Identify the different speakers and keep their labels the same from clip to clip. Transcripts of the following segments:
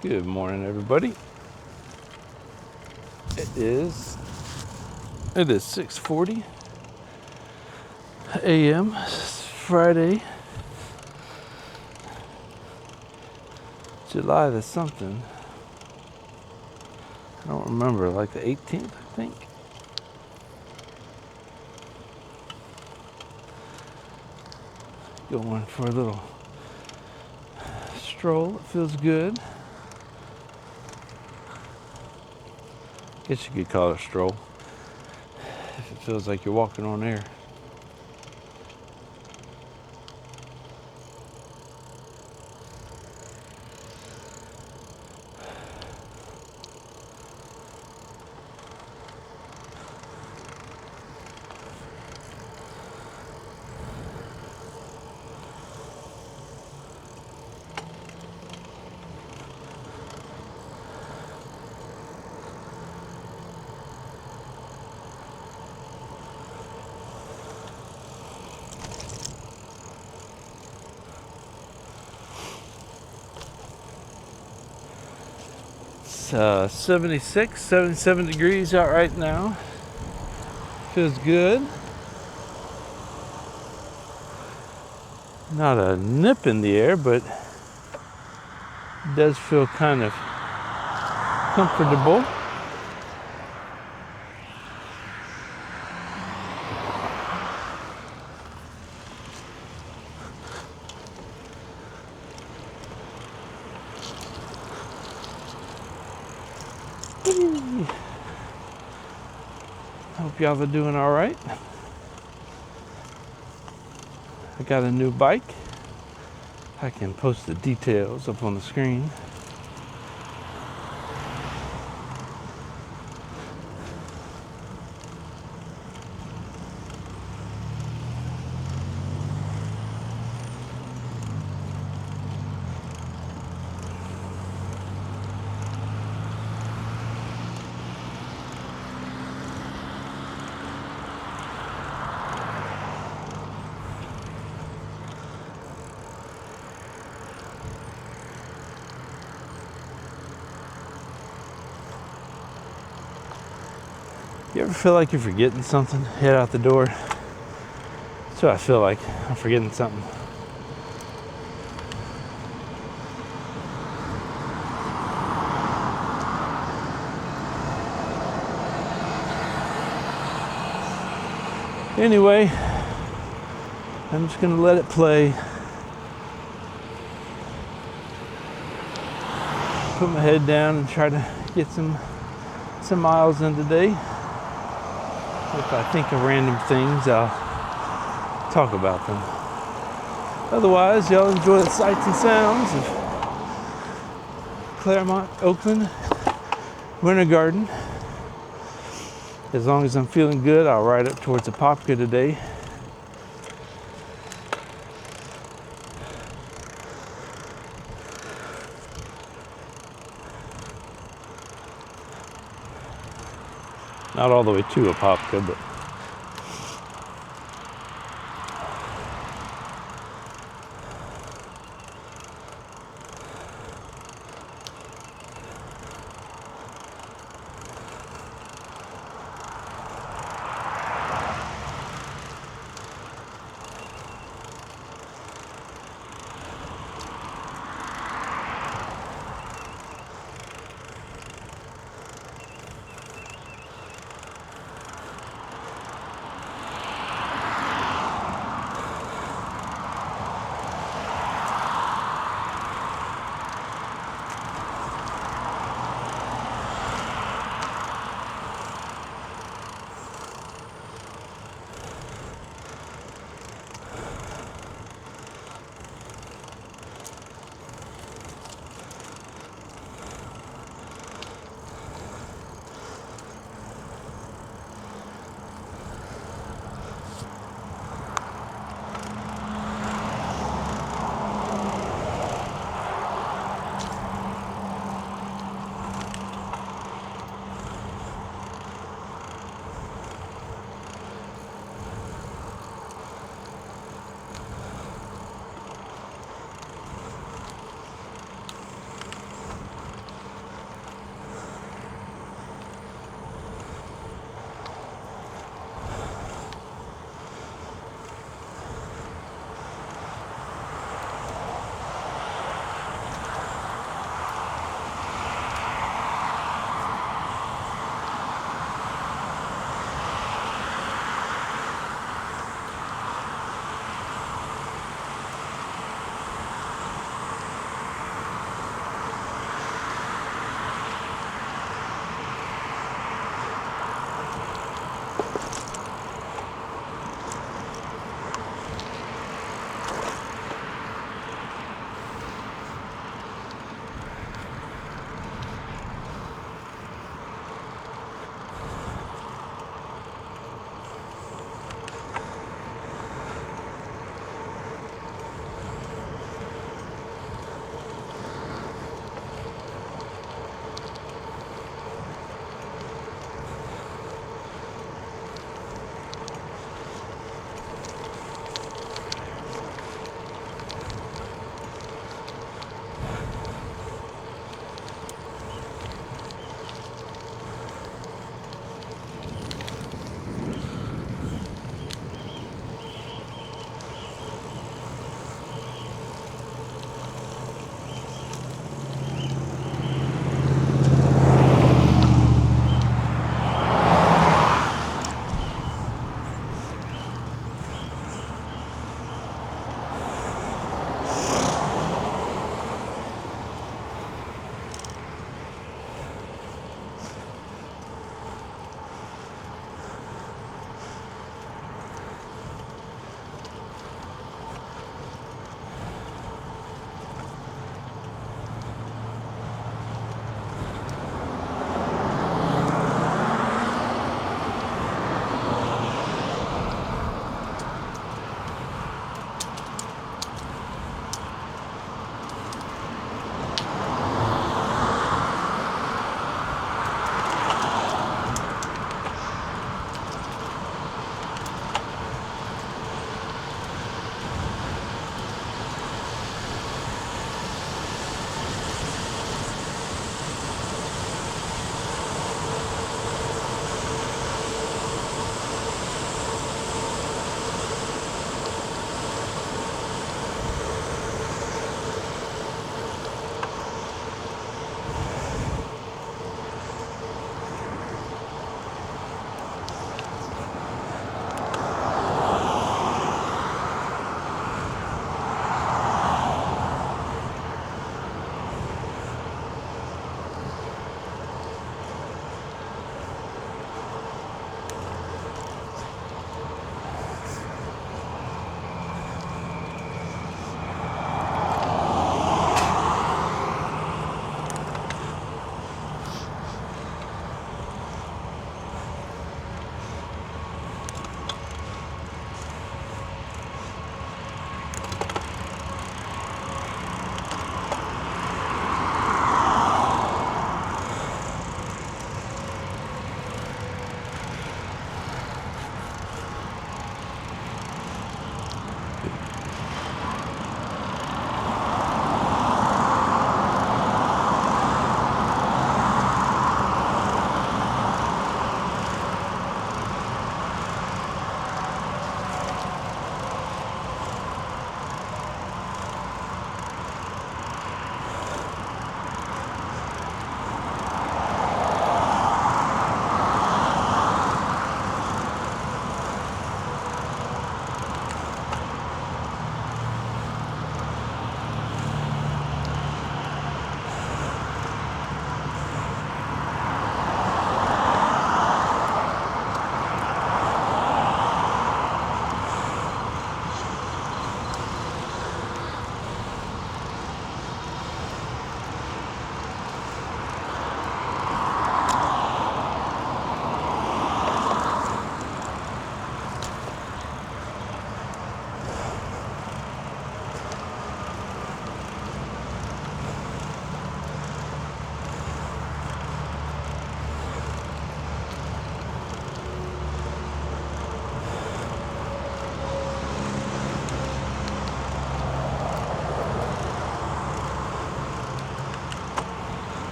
Speaker 1: Good morning, everybody. It is 6:40 a.m. It's Friday, July the something. I don't remember, like the 18th, I think. Going for a little stroll. It feels good. Guess you could call it a stroll if it feels like you're walking on air. It's 76, 77 degrees out right now. Feels good. Not a nip in the air, but it does feel kind of comfortable. Hope y'all are doing all right. I got a new bike. I can post the details up on the screen. You ever feel like you're forgetting something? Head out the door. That's what I feel like. I'm forgetting something. Anyway, I'm just gonna let it play. Put my head down and try to get some miles in today. If I think of random things, I'll talk about them. Otherwise, y'all enjoy the sights and sounds of Clermont, Oakland, Winter Garden. As long as I'm feeling good, I'll ride up towards Apopka today. Not all the way to Apopka, but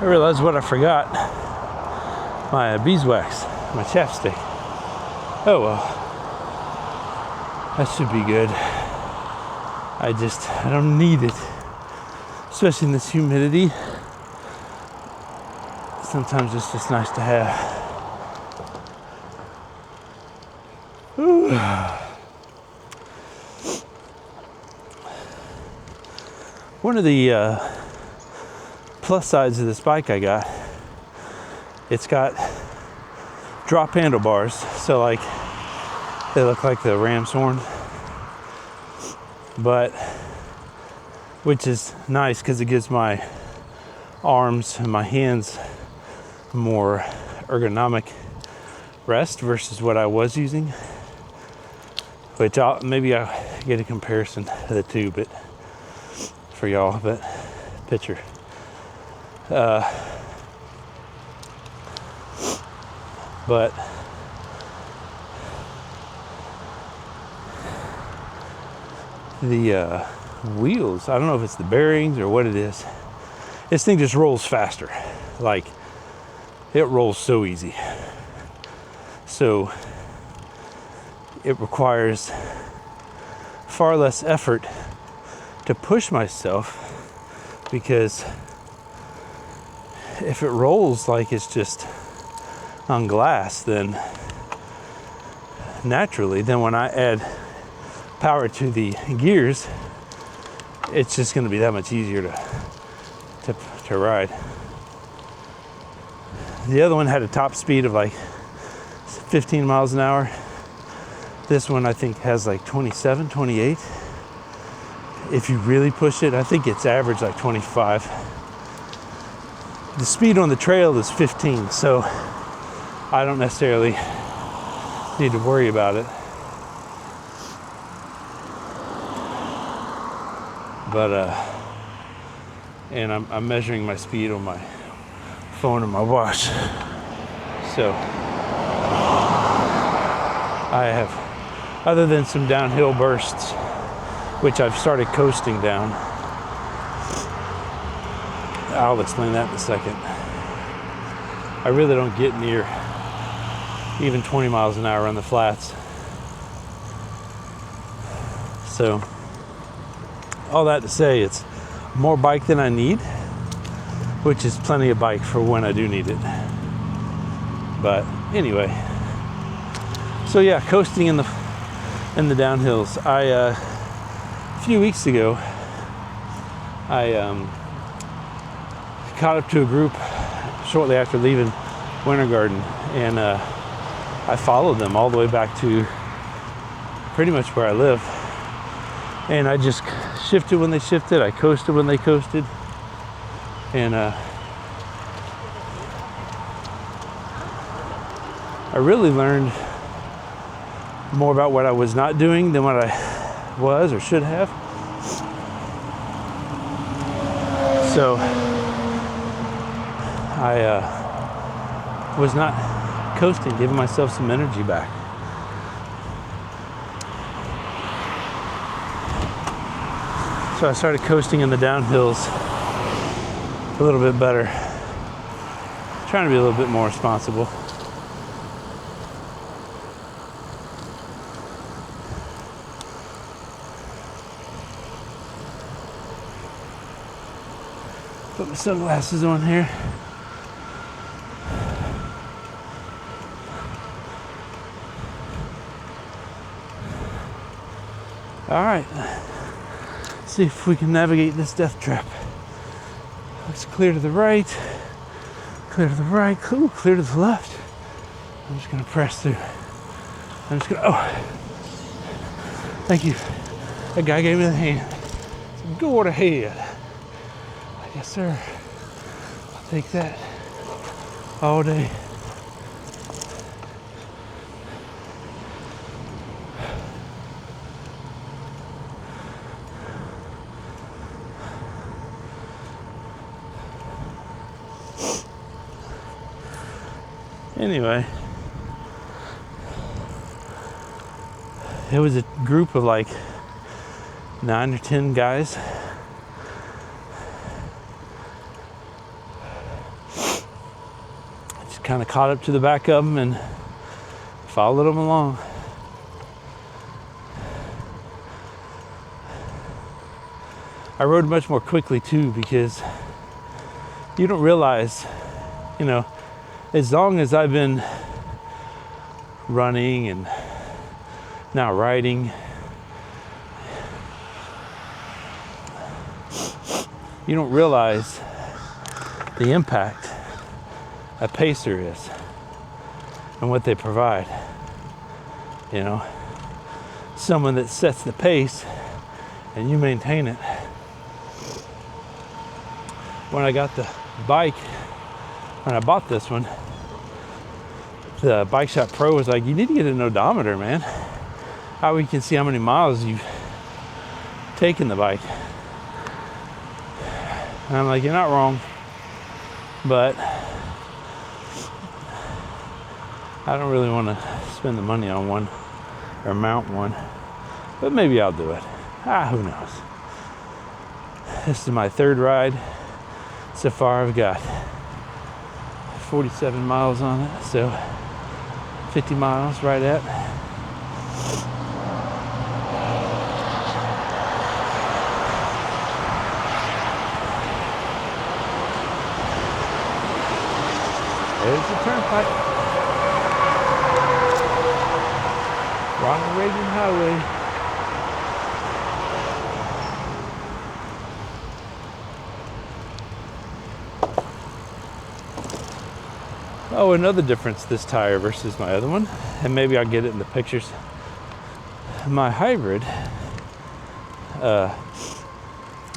Speaker 1: I realized what I forgot. My beeswax, my chapstick. Oh well. That should be good. I don't need it. Especially in this humidity. Sometimes it's just nice to have. Ooh. One of the plus sides of this bike I got, it's got drop handlebars, so like they look like the ram's horn, but which is nice because it gives my arms and my hands more ergonomic rest versus what I was using, which maybe I'll get a comparison of the two, but for y'all, but picture. But the wheels, I don't know if it's the bearings or what it is. This thing just rolls faster. Like, it rolls so easy. So it requires far less effort to push myself, because if it rolls like it's just on glass, then naturally, then when I add power to the gears, it's just going to be that much easier to ride. The other one had a top speed of like 15 miles an hour. This one I think has like 27, 28. If you really push it, I think it's average like 25. The speed on the trail is 15, so I don't necessarily need to worry about it. But and I'm measuring my speed on my phone and my watch. So I have, other than some downhill bursts, which I've started coasting down. I'll explain that in a second. I really don't get near even 20 miles an hour on the flats. So all that to say, it's more bike than I need, which is plenty of bike for when I do need it. But anyway, so yeah, coasting in the downhills. A few weeks ago, I caught up to a group shortly after leaving Winter Garden, and I followed them all the way back to pretty much where I live. And I just shifted when they shifted, I coasted when they coasted, and I really learned more about what I was not doing than what I was or should have. So I was not coasting, giving myself some energy back. So I started coasting in the downhills a little bit better, trying to be a little bit more responsible. Put my sunglasses on here. All right, see if we can navigate this death trap. Looks clear to the right, clear to the right, ooh, clear to the left. I'm just gonna press through. I'm just gonna, oh, thank you. That guy gave me the hand. So go ahead. Yes, sir. I'll take that all day. Anyway, it was a group of like 9 or 10 guys. just kind of caught up to the back of them and followed them along. I rode much more quickly too, because you don't realize, you know, as long as I've been running and now riding, you don't realize the impact a pacer is and what they provide. You know, someone that sets the pace and you maintain it. When I got the bike, when I bought this one, the Bike Shop Pro was like, you need to get an odometer, man. How we can see how many miles you've taken the bike. And I'm like, you're not wrong, but I don't really want to spend the money on one or mount one, but maybe I'll do it. Who knows? This is my third ride. So far I've got 47 miles on it, so 50 miles right at. There's the turnpike. Ronald Reagan Highway. Oh, another difference, this tire versus my other one, and maybe I'll get it in the pictures. My hybrid,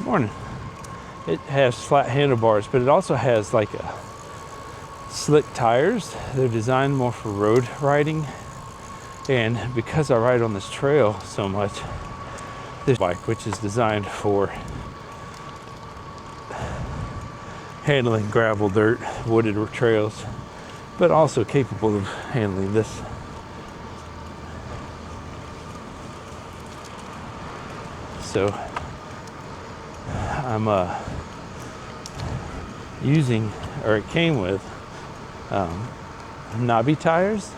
Speaker 1: morning, it has flat handlebars, but it also has like a slick tires. They're designed more for road riding, and because I ride on this trail so much, this bike, which is designed for handling gravel, dirt, wooded trails, but also capable of handling this. So I'm using, or it came with knobby tires.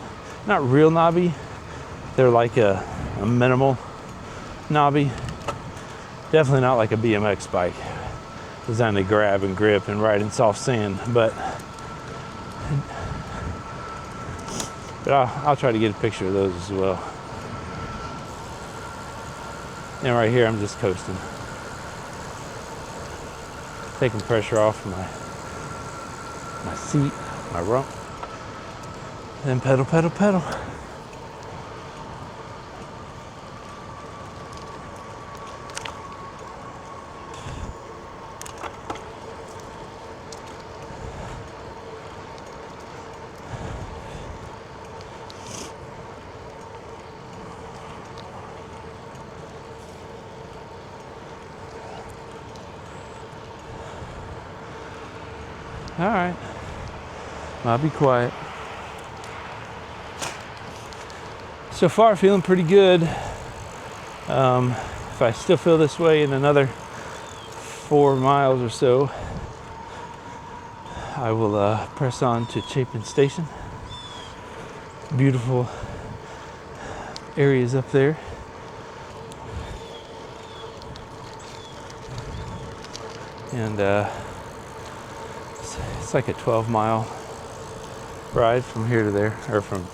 Speaker 1: Not real knobby, they're like a minimal knobby. Definitely not like a BMX bike designed to grab and grip and ride in soft sand, but I'll try to get a picture of those as well. And right here, I'm just coasting. Taking pressure off my seat, my rump. Then pedal, pedal, pedal. All right, I'll be quiet. So far, feeling pretty good. If I still feel this way in another 4 miles or so, I will press on to Chapin Station. Beautiful areas up there. And it's like a 12-mile ride from here to there, or from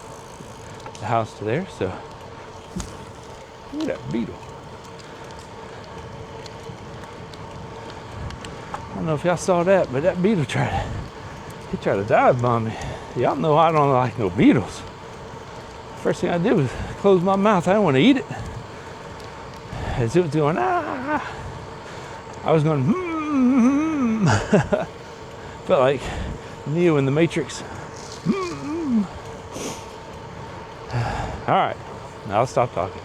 Speaker 1: the house to there. So look at that beetle. I don't know if y'all saw that, but that beetle tried to dive bomb me. Y'all know I don't like no beetles. First thing I did was close my mouth. I didn't want to eat it. As it was going, I was going, Felt like Neo in the Matrix. All right, now I'll stop talking.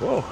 Speaker 1: Whoa.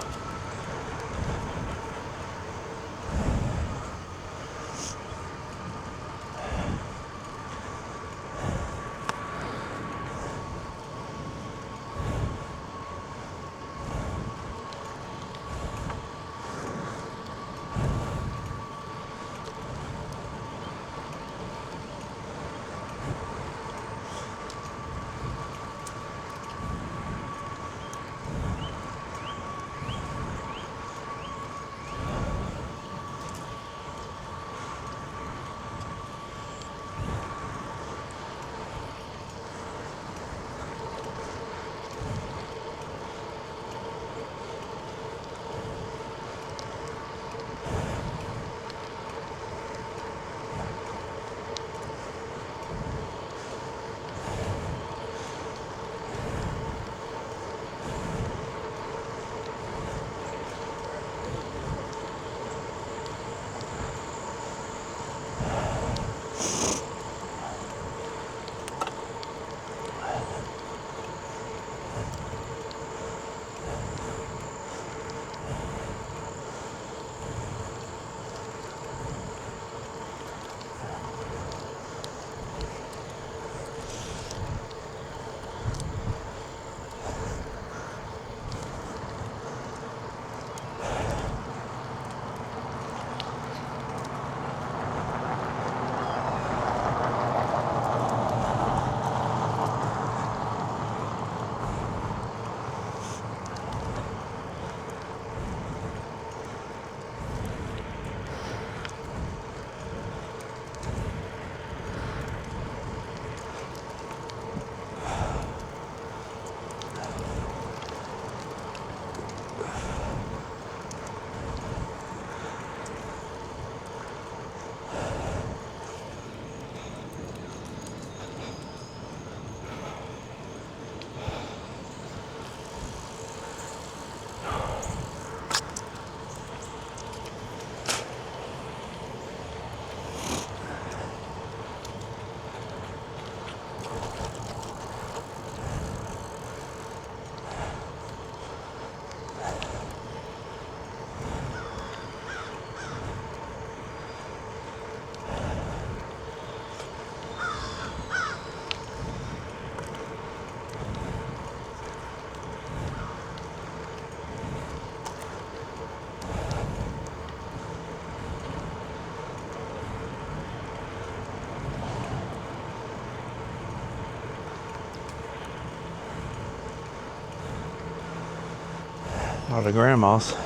Speaker 1: A lot of grandmas.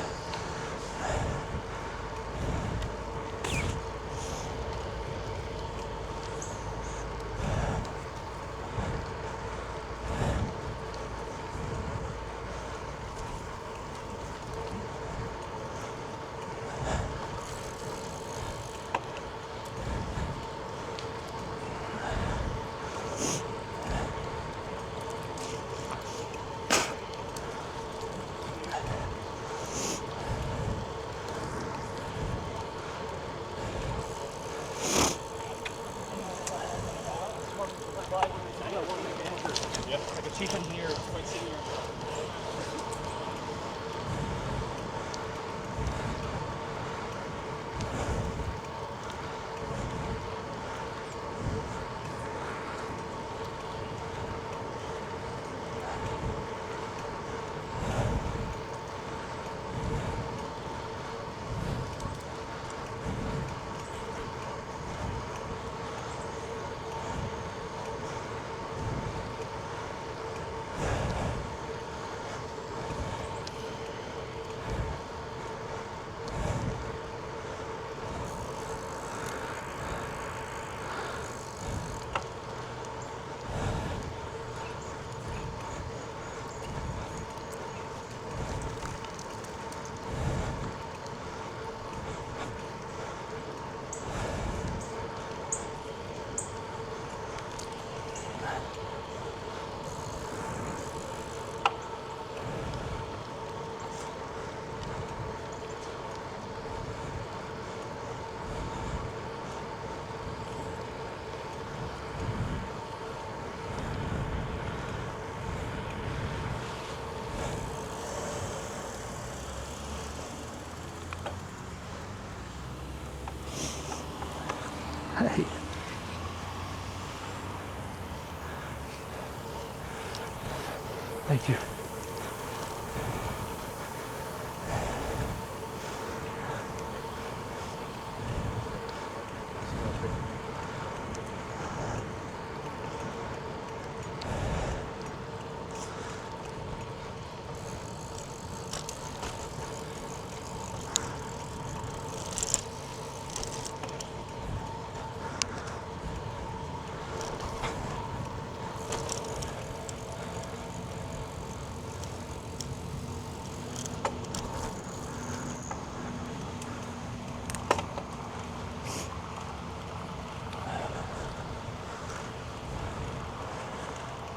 Speaker 1: Hey. Thank you.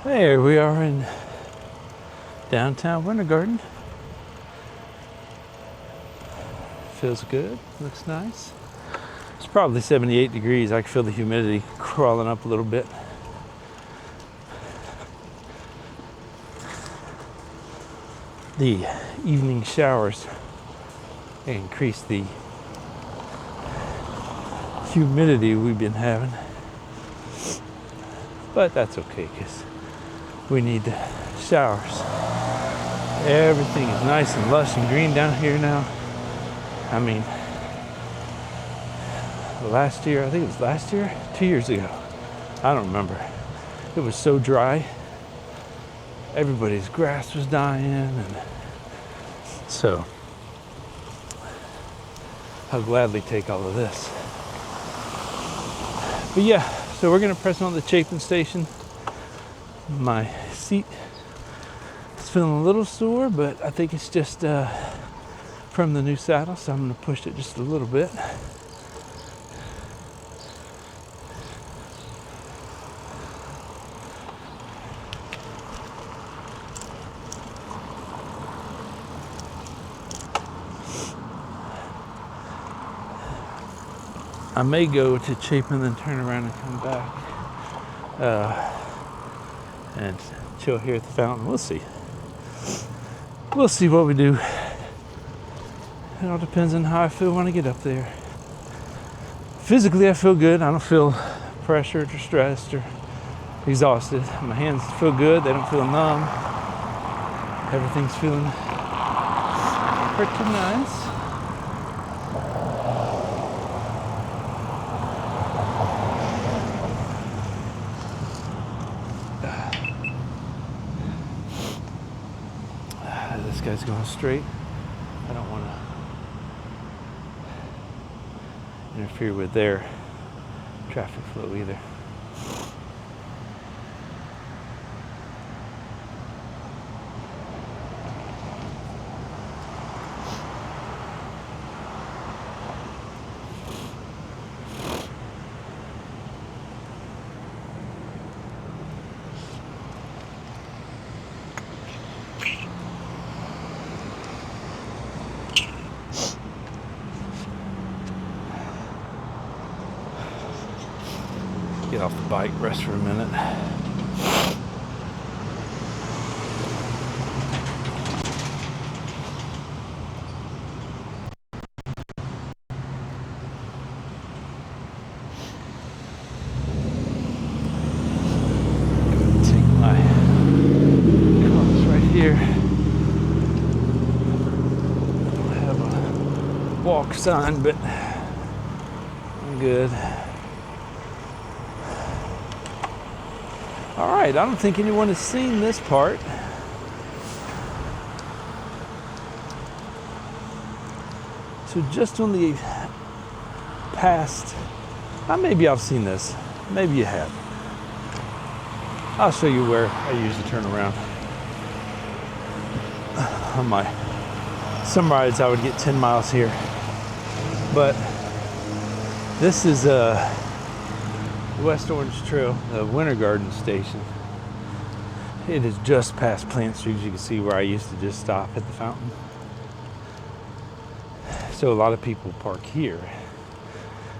Speaker 1: There we are in downtown Winter Garden. Feels good, looks nice. It's probably 78 degrees. I can feel the humidity crawling up a little bit. The evening showers increase the humidity we've been having. But that's okay because we need the showers. Everything is nice and lush and green down here now. I mean, last year, I think it was last year, 2 years ago, I don't remember. It was so dry. Everybody's grass was dying, and so I'll gladly take all of this. But yeah, so we're gonna press on the Chapin station. My seat is feeling a little sore, but I think it's just from the new saddle, so I'm gonna push it just a little bit. I may go to Chapin and turn around and come back and chill here at the fountain. We'll see. We'll see what we do. It all depends on how I feel when I get up there. Physically, I feel good. I don't feel pressured or stressed or exhausted. My hands feel good. They don't feel numb. Everything's feeling pretty nice. This guy's going straight. I don't want to interfere with their traffic flow either. Get off the bike, rest for a minute. Take my clothes right here. I have a walk sign, but I'm good. All right, I don't think anyone has seen this part. So just on the past, maybe I've seen this, maybe you have. I'll show you where I usually turn around. On my some rides I would get 10 miles here, but this is West Orange Trail, the Winter Garden station. It is just past Plant Street. You can see where I used to just stop at the fountain. So a lot of people park here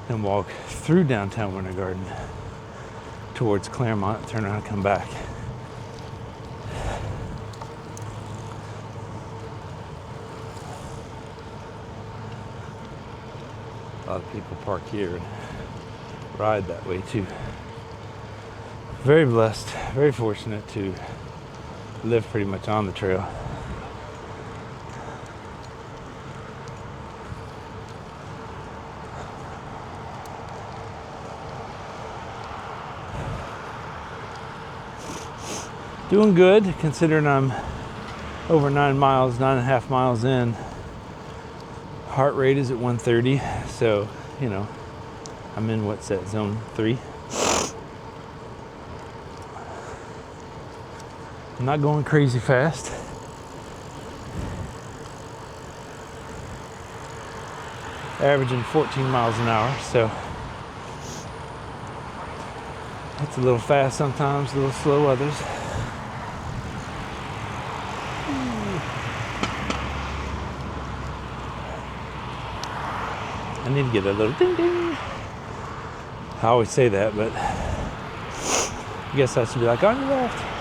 Speaker 1: and walk through downtown Winter Garden towards Clermont, turn around and come back. A lot of people park here. ride that way too. Very blessed, very fortunate to live pretty much on the trail. Doing good, considering I'm over 9.5 miles in. Heart rate is at 130, so, you know, I'm in what's that, zone 3. I'm not going crazy fast. Averaging 14 miles an hour, so it's a little fast sometimes, a little slow others. I need to get a little ding ding. I always say that, but I guess I should be like, on your left.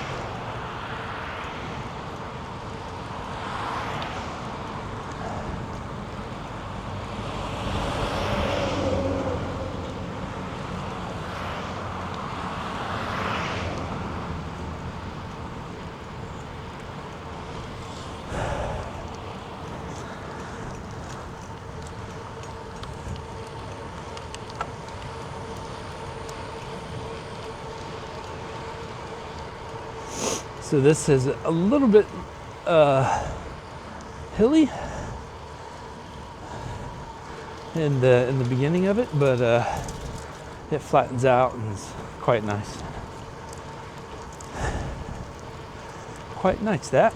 Speaker 1: So this is a little bit hilly in the beginning of it, but it flattens out and is quite nice. Quite nice, that.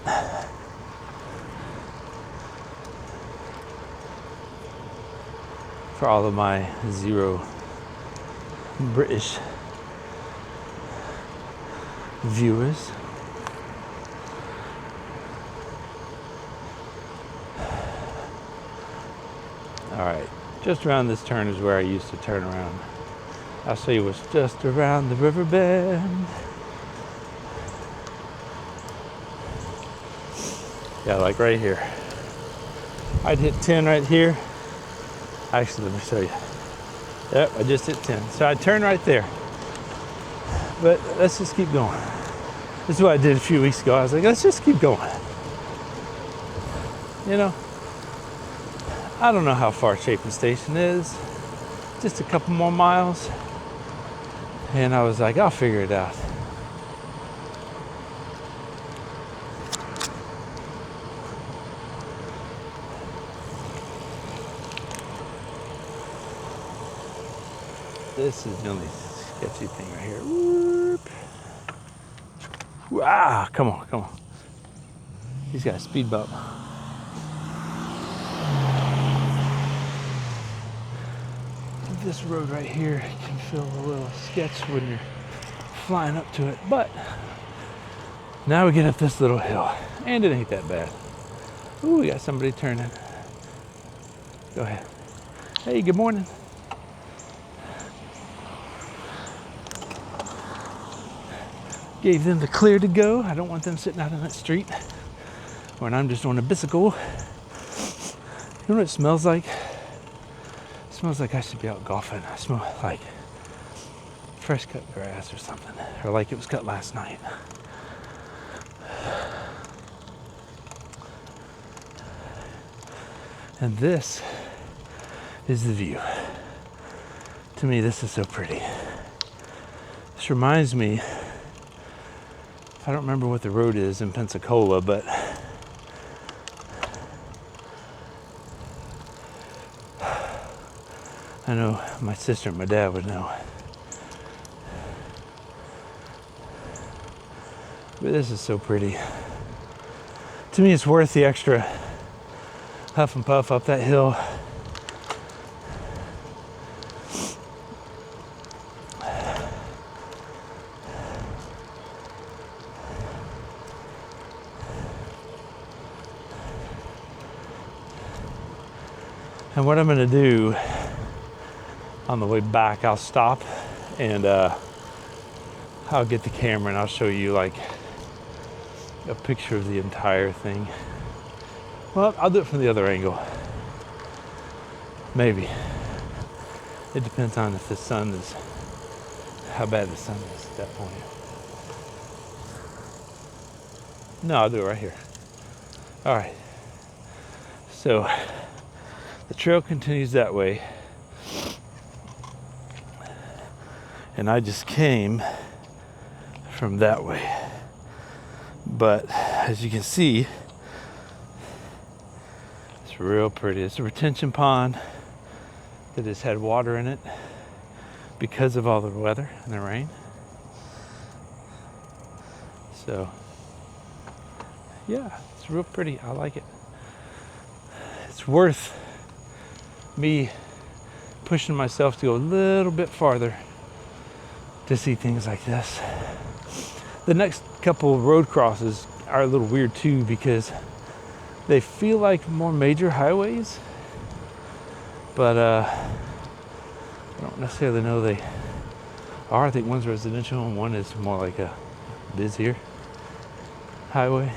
Speaker 1: For all of my zero British viewers. All right, just around this turn is where I used to turn around. I'll show you what's just around the river bend. Yeah, like right here. I'd hit 10 right here. Actually, let me show you. Yep, I just hit 10. So I'd turn right there. But let's just keep going. This is what I did a few weeks ago. I was like, let's just keep going. You know? I don't know how far Chapin Station is. Just a couple more miles. And I was like, I'll figure it out. This is the only sketchy thing right here. Whoop. Ah, come on, come on. He's got a speed bump. This road right here can feel a little sketch when you're flying up to it, but now we get up this little hill and it ain't that bad. Ooh, we got somebody turning. Go ahead. Hey, good morning. Gave them the clear to go. I don't want them sitting out on that street when I'm just on a bicycle. You know what it smells like? Smells like I should be out golfing. I smell like fresh cut grass or something, or like it was cut last night. And this is the view. To me, this is so pretty. This reminds me, I don't remember what the road is in Pensacola, but I know my sister and my dad would know. But this is so pretty. To me, it's worth the extra huff and puff up that hill. And what I'm gonna do on the way back, I'll stop and I'll get the camera and I'll show you like a picture of the entire thing. Well, I'll do it from the other angle. Maybe. It depends on if the sun is how bad the sun is at that point. No, I'll do it right here. All right. So the trail continues that way. And I just came from that way. But as you can see, it's real pretty. It's a retention pond that has had water in it because of all the weather and the rain. So yeah, it's real pretty. I like it. It's worth me pushing myself to go a little bit farther to see things like this. The next couple of road crosses are a little weird too because they feel like more major highways, but I don't necessarily know they are. I think one's residential and one is more like a busier highway.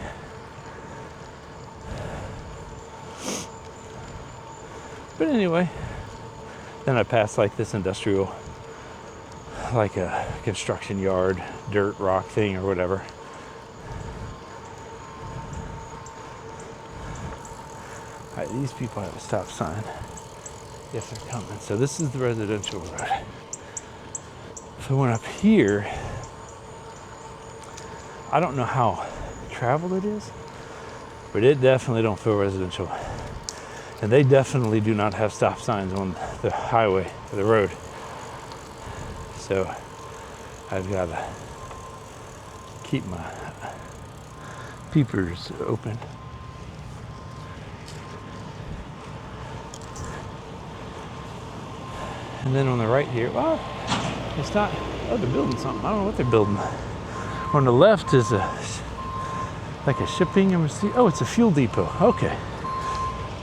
Speaker 1: But anyway, then I passed like this industrial, like a construction yard, dirt rock thing or whatever. All right, these people have a stop sign. Yes, they're coming. So this is the residential road. So when up here, I don't know how traveled it is, but it definitely don't feel residential. And they definitely do not have stop signs on the highway or the road. So I've got to keep my peepers open. And then on the right here, well, it's not, oh, they're building something. I don't know what they're building. On the left is like a shipping, oh, it's a fuel depot. Okay.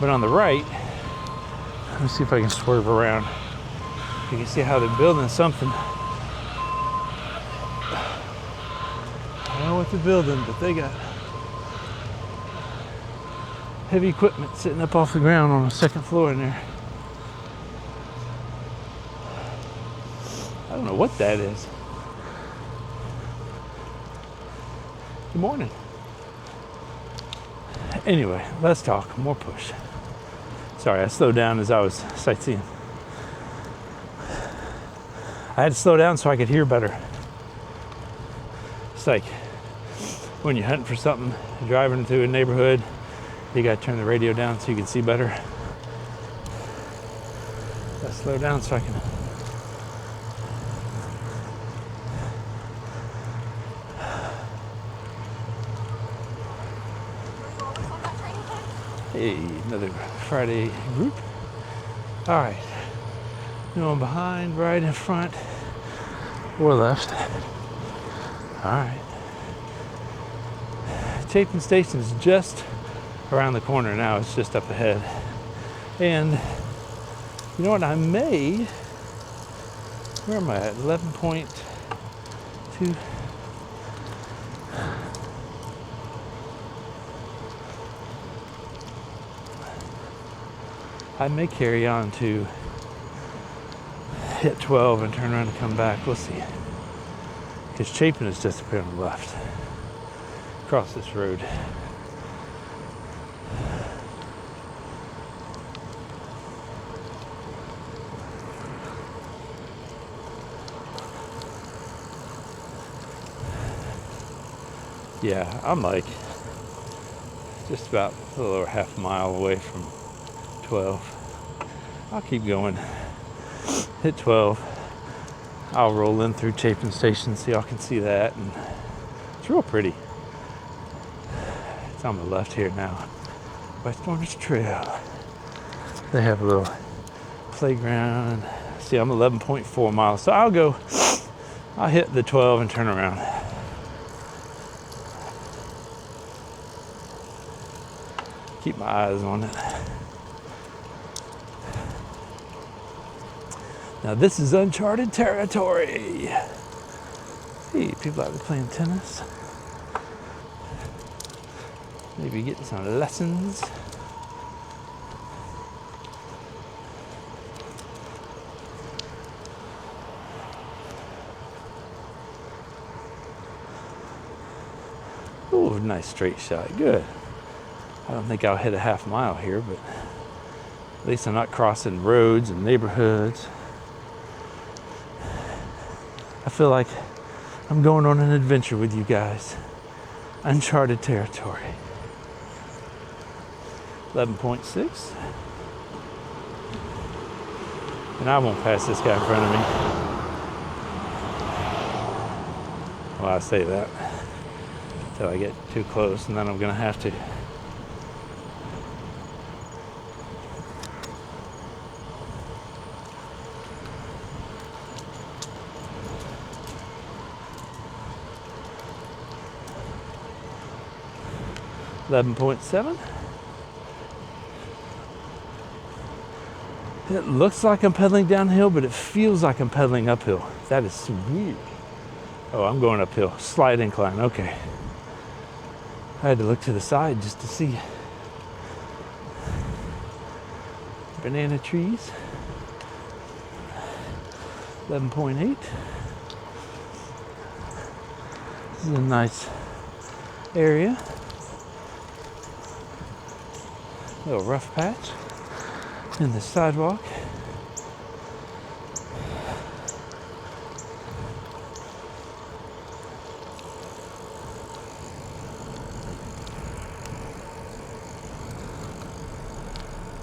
Speaker 1: But on the right, let me see if I can swerve around. You can see how they're building something. I don't know what they're building, but they got heavy equipment sitting up off the ground on the second floor in there. I don't know what that is. Good morning. Anyway, let's talk. More push. Sorry, I slowed down as I was sightseeing. I had to slow down so I could hear better. It's like when you're hunting for something, driving through a neighborhood, you gotta turn the radio down so you can see better. I slow down so I can. Hey, another Friday group. All right. Going behind, right in front, or left. All right. Chapin Station is just around the corner now. It's just up ahead. And you know what? I may. Where am I at? 11.2. I may carry on to hit 12 and turn around and come back. We'll see. Because Chapin is just up here on the left. Across this road. Yeah, I'm like just about a little over half a mile away from 12. I'll keep going. Hit 12. I'll roll in through Chapin Station so y'all can see that. And it's real pretty. It's on the left here now. West Orange Trail. They have a little playground. See, I'm 11.4 miles. So I'll hit the 12 and turn around. Keep my eyes on it. Now this is uncharted territory. Hey, people out there playing tennis. Maybe getting some lessons. Oh, nice straight shot. Good. I don't think I'll hit a half mile here, but at least I'm not crossing roads and neighborhoods. I feel like I'm going on an adventure with you guys. Uncharted territory. 11.6. And I won't pass this guy in front of me. Well, I say that until I get too close, and then I'm gonna have to. $11.7. It looks like I'm pedaling downhill, but it feels like I'm pedaling uphill. That is weird. Oh, I'm going uphill. Slight incline. Okay. I had to look to the side just to see. Banana trees. 11.8. This is a nice area. Little rough patch in the sidewalk.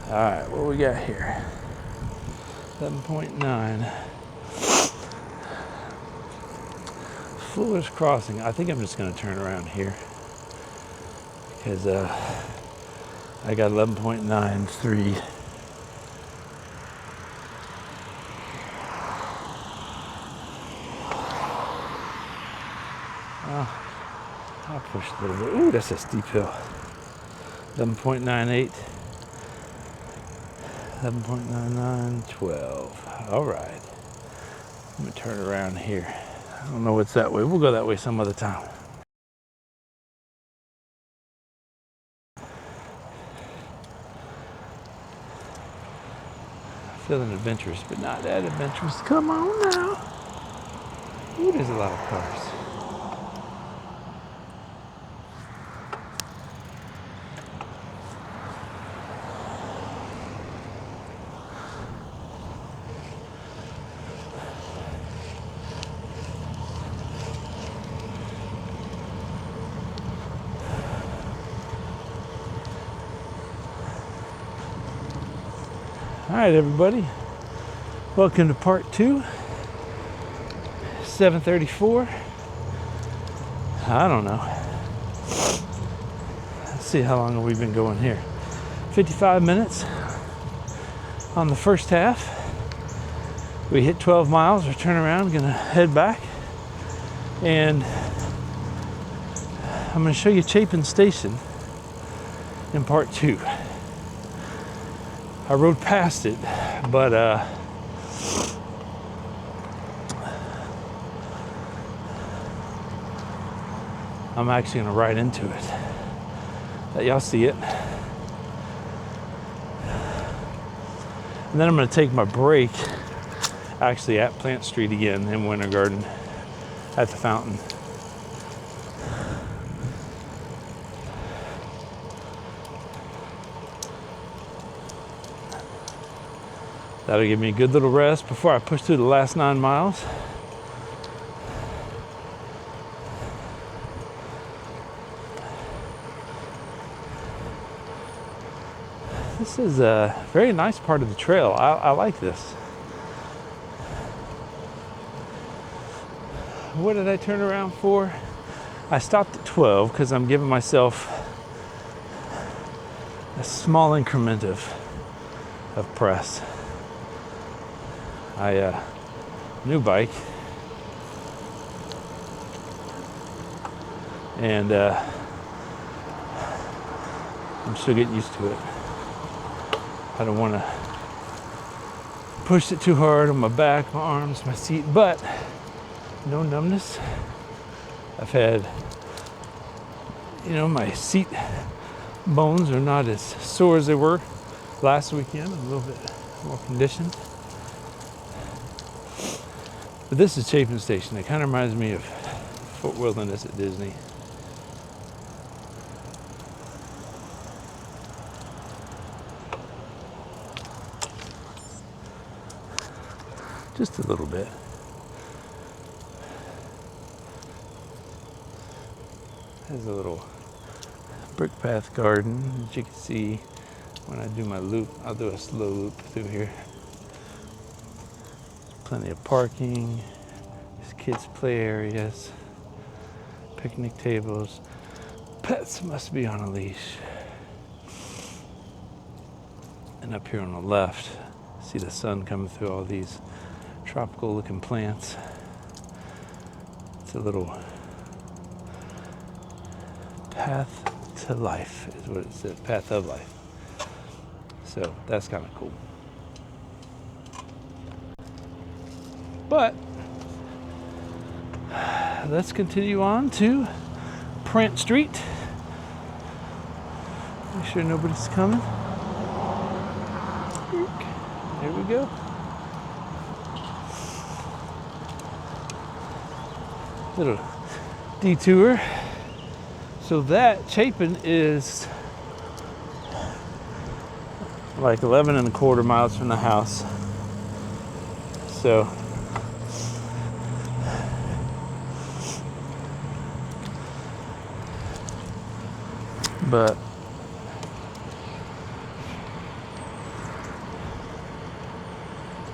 Speaker 1: All right, what we got here? 11.9. Fuller's Crossing. I think I'm just going to turn around here because I got 11.93. I'll push a little bit. Ooh, that's a steep hill. 11.98. 11.99, 12. All right. I'm going to turn around here. I don't know what's that way. We'll go that way some other time. Feeling adventurous, but not that adventurous. Come on now. Ooh, there's a lot of cars. All right, everybody. Welcome to part 2. 7:34. I don't know. Let's see how long we've been going here. 55 minutes on the first half. We hit 12 miles. We're turning around, gonna head back, and I'm gonna show you Chapin Station in part 2. I rode past it, but I'm actually gonna ride into it. Let y'all see it. And then I'm gonna take my break actually at Plant Street again in Winter Garden at the fountain. That'll give me a good little rest before I push through the last 9 miles. This is a very nice part of the trail. I like this. What did I turn around for? I stopped at 12 because I'm giving myself a small increment of press. New bike, and I'm still getting used to it. I don't want to push it too hard on my back, my arms, my seat, but no numbness. I've had, my seat bones are not as sore as they were last weekend. I'm a little bit more conditioned. But this is Chapin Station. It kind of reminds me of Fort Wilderness at Disney. just a little bit. There's a little brick path garden, as you can see. When I do my loop, I'll do a slow loop through here. Plenty of parking, there's kids' play areas, picnic tables. Pets must be on a leash. And up here on the left, see the sun coming through all these tropical looking plants. It's a little path to life is what it says, path of life. So that's kind of cool. But let's continue on to Print Street. Make sure nobody's coming. There we go. Little detour. So that Chapin is like 11.25 miles from the house. So but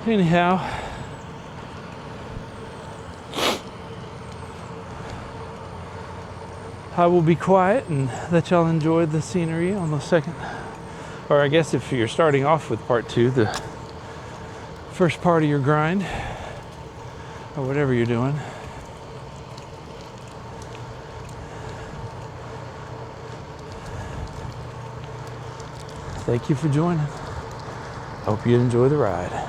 Speaker 1: anyhow, I will be quiet and let y'all enjoy the scenery on the second, or I guess if you're starting off with part 2, the first part of your grind, or whatever you're doing. Thank you for joining. Hope you enjoy the ride.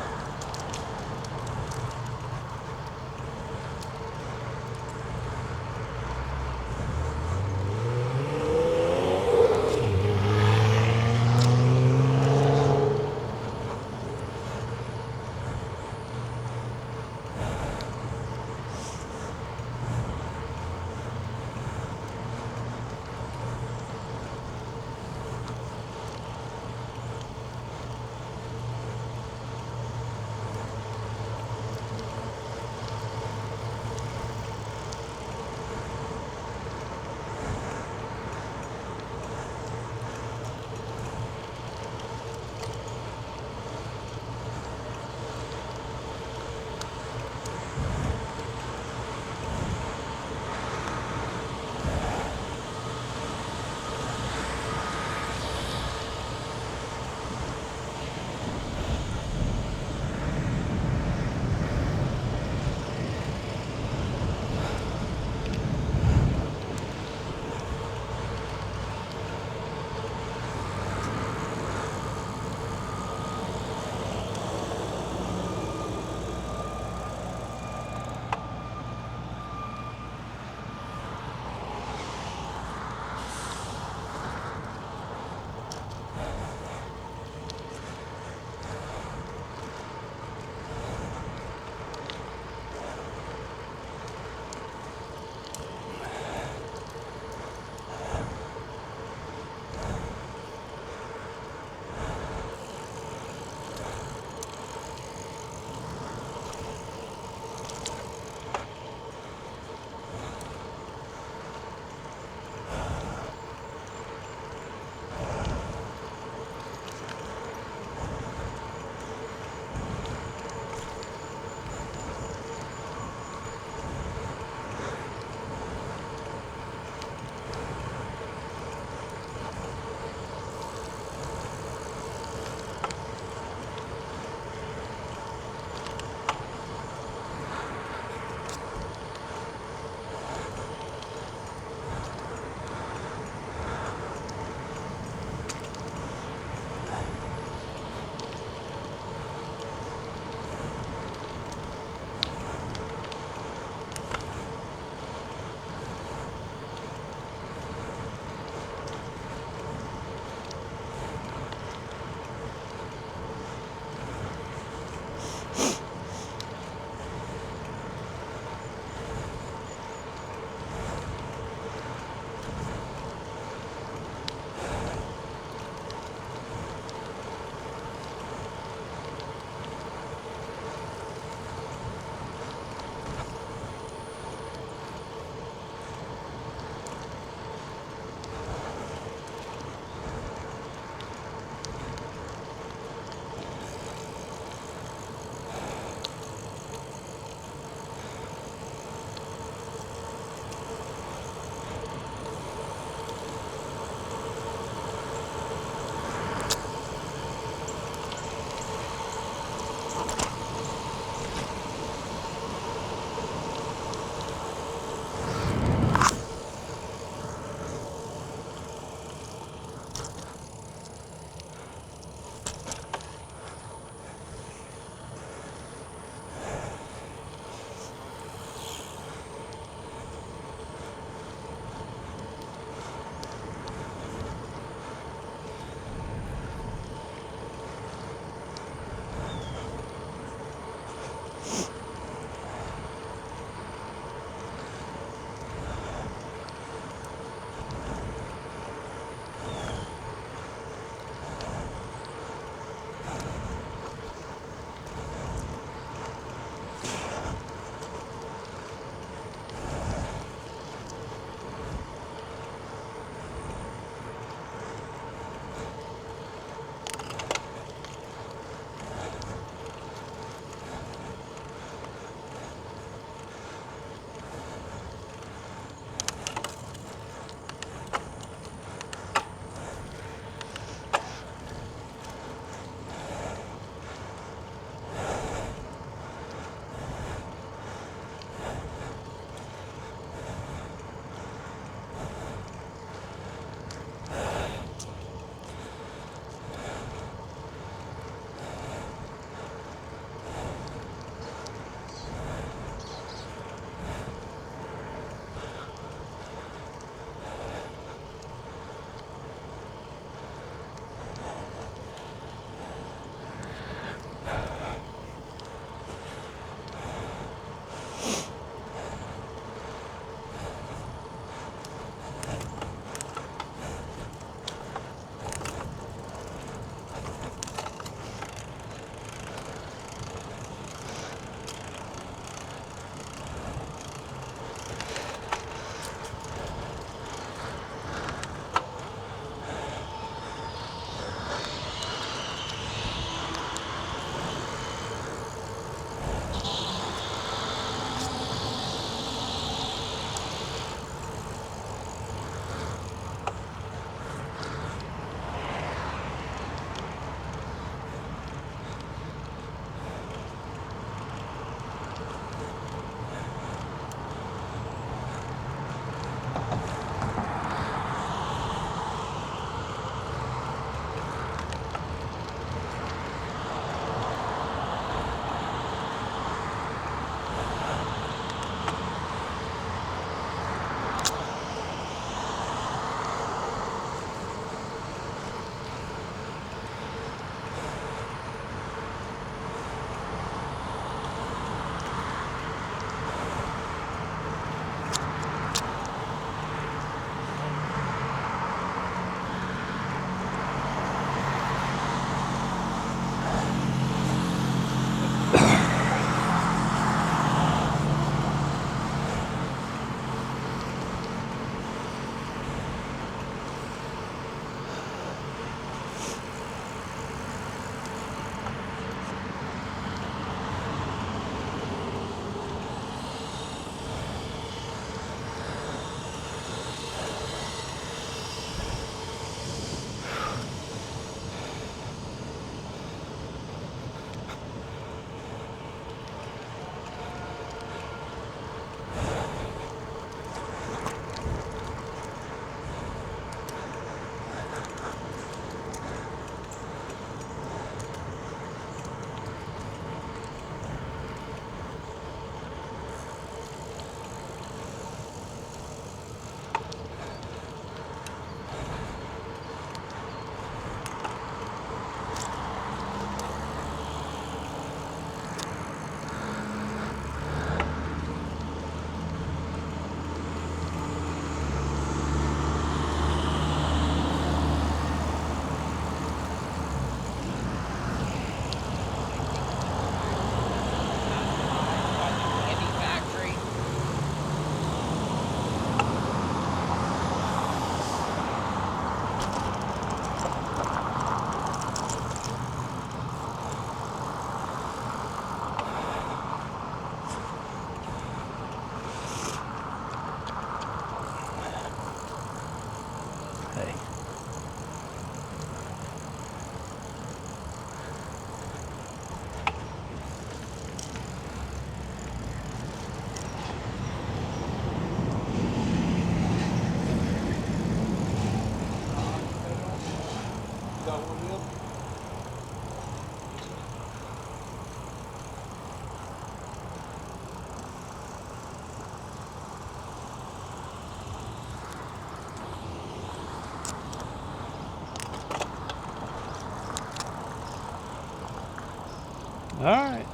Speaker 1: All right,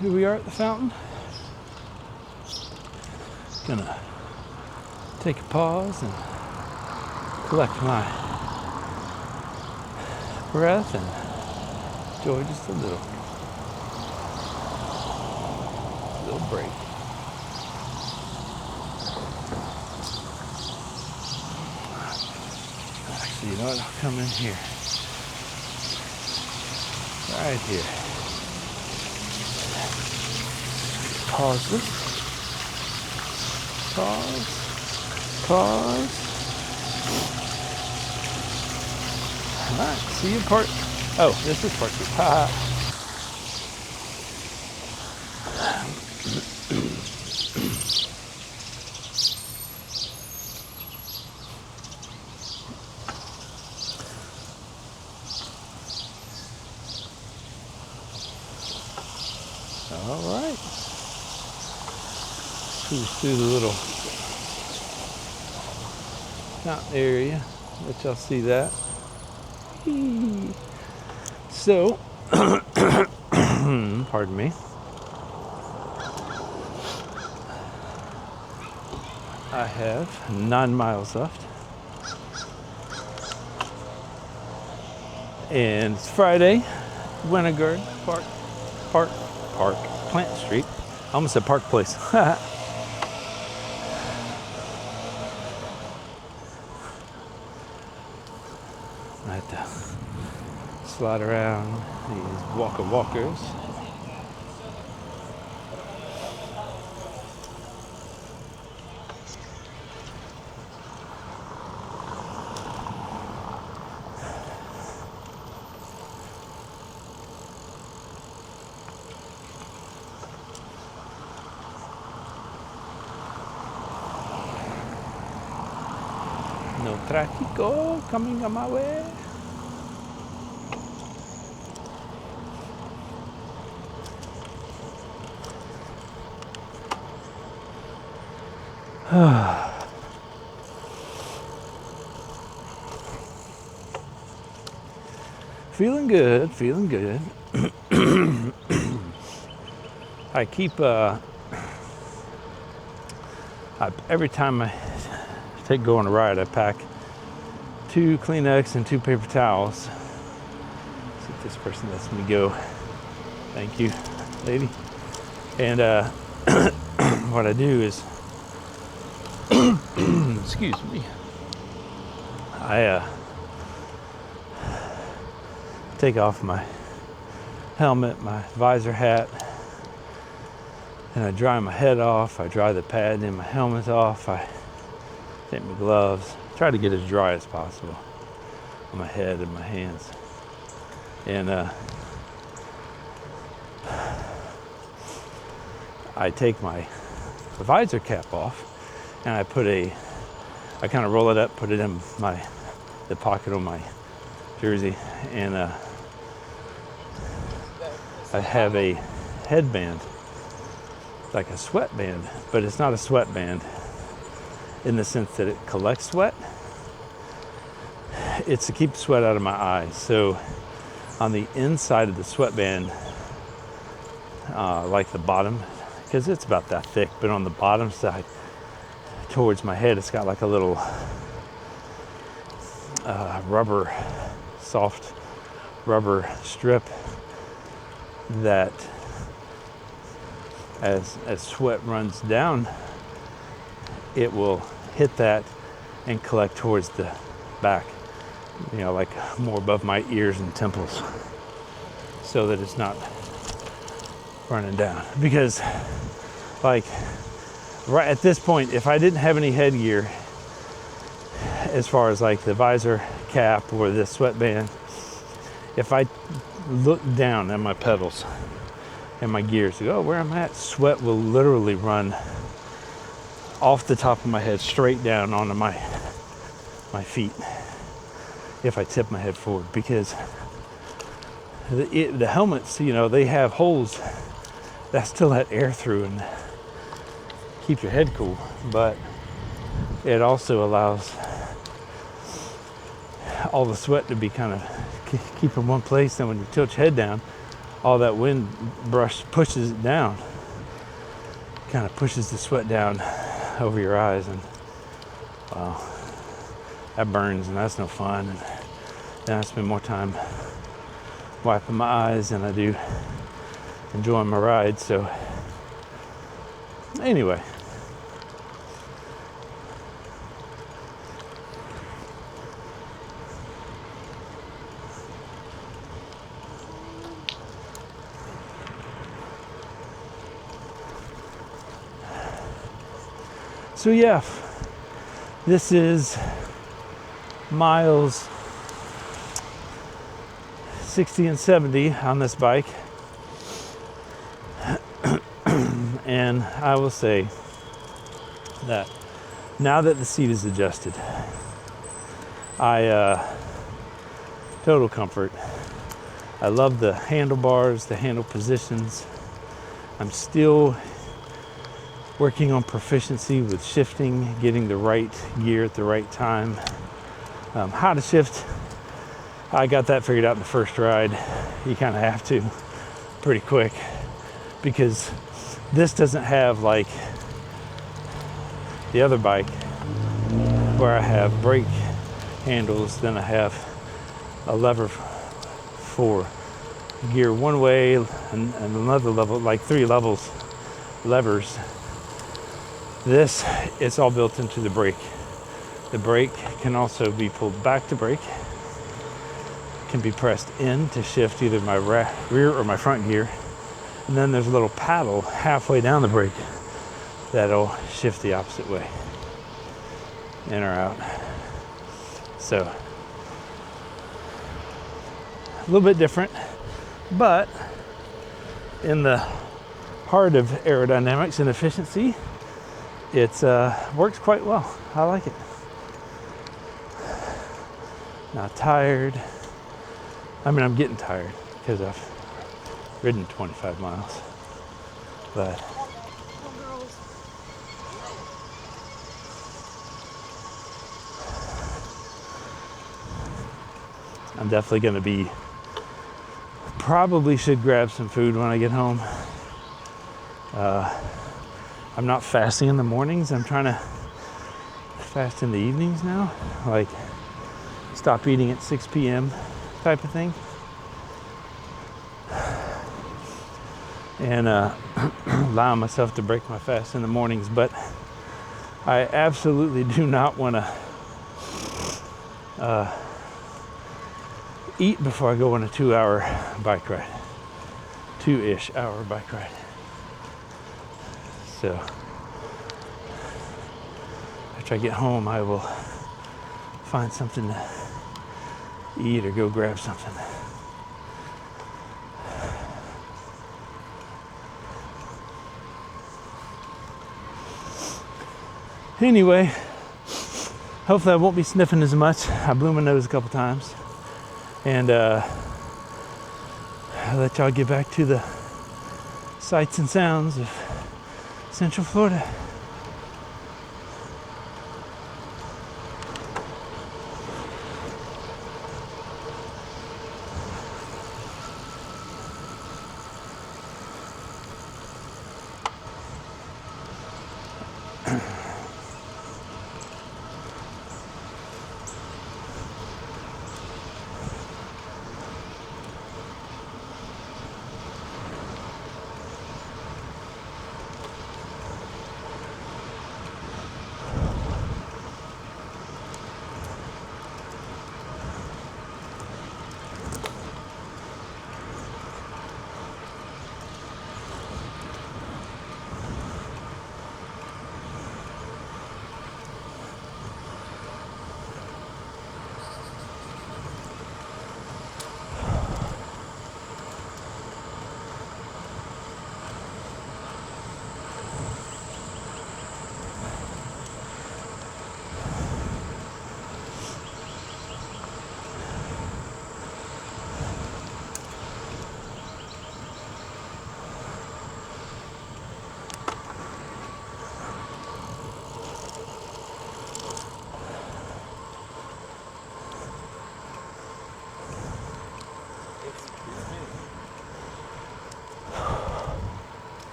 Speaker 1: here we are at the fountain. Gonna take a pause and collect my breath and enjoy just a little break. Actually, you know what? I'll come in here. Right here. Pause this. Pause. All right, see you part. Oh, this is part 2. Ha. All right. Cruise through the little fountain area. Let y'all see that. So, pardon me. I have 9 miles left. And it's Friday. Winter Garden, Park, Plant Street. I almost said Park Place. I have to slide around these walkers. No tráfico coming on my way. Feeling good. I keep every time I go on a ride, I pack 2 Kleenex and 2 paper towels. See if this person lets me go. Thank you, lady. And what I do is, excuse me, I take off my helmet, my visor hat, and I dry my head off. I dry the pad in my helmet off. I take my gloves. Try to get as dry as possible on my head and my hands. And I take my visor cap off, and I kind of roll it up, put it in the pocket on my jersey, and I have a headband, like a sweatband, but it's not a sweatband in the sense that it collects sweat. It's to keep the sweat out of my eyes. So on the inside of the sweatband, like the bottom, because it's about that thick, but on the bottom side towards my head, it's got like a little soft rubber strip that as sweat runs down, it will hit that and collect towards the back, like more above my ears and temples, so that it's not running down. Because like right at this point, if I didn't have any headgear, as far as like the visor cap or this sweatband, if I look down at my pedals and my gears to go where I'm at, sweat will literally run off the top of my head straight down onto my feet if I tip my head forward. Because the helmets, they have holes that still let air through and keep your head cool, but it also allows all the sweat to be kind of keep in one place. Then when you tilt your head down, all that wind brush pushes it down, kind of pushes the sweat down over your eyes, and wow, that burns, and that's no fun. And then I spend more time wiping my eyes than I do enjoying my ride. So anyway, so yeah, this is miles 60 and 70 on this bike. And I will say that now that the seat is adjusted, total comfort. I love the handlebars, the handle positions. I'm still working on proficiency with shifting, getting the right gear at the right time. How to shift, I got that figured out in the first ride. You kind of have to pretty quick, because this doesn't have like the other bike where I have brake handles, then I have a lever for gear one way and another level, like 3 levels levers. This, it's all built into the brake. The brake can also be pulled back to brake, can be pressed in to shift either my rear or my front gear. And then there's a little paddle halfway down the brake that'll shift the opposite way, in or out. So a little bit different, but in the heart of aerodynamics and efficiency, it works quite well. I like it. Not tired. I mean, I'm getting tired because I've ridden 25 miles, but I'm definitely going to be, probably should grab some food when I get home. I'm not fasting in the mornings. I'm trying to fast in the evenings now, like stop eating at 6 p.m. type of thing. And allowing myself to break my fast in the mornings. But I absolutely do not want to eat before I go on a 2-hour bike ride, 2-ish hour bike ride. So after I get home, I will find something to eat or go grab something. Anyway, hopefully I won't be sniffing as much. I blew my nose a couple times. And I'll let y'all get back to the sights and sounds of Central Florida.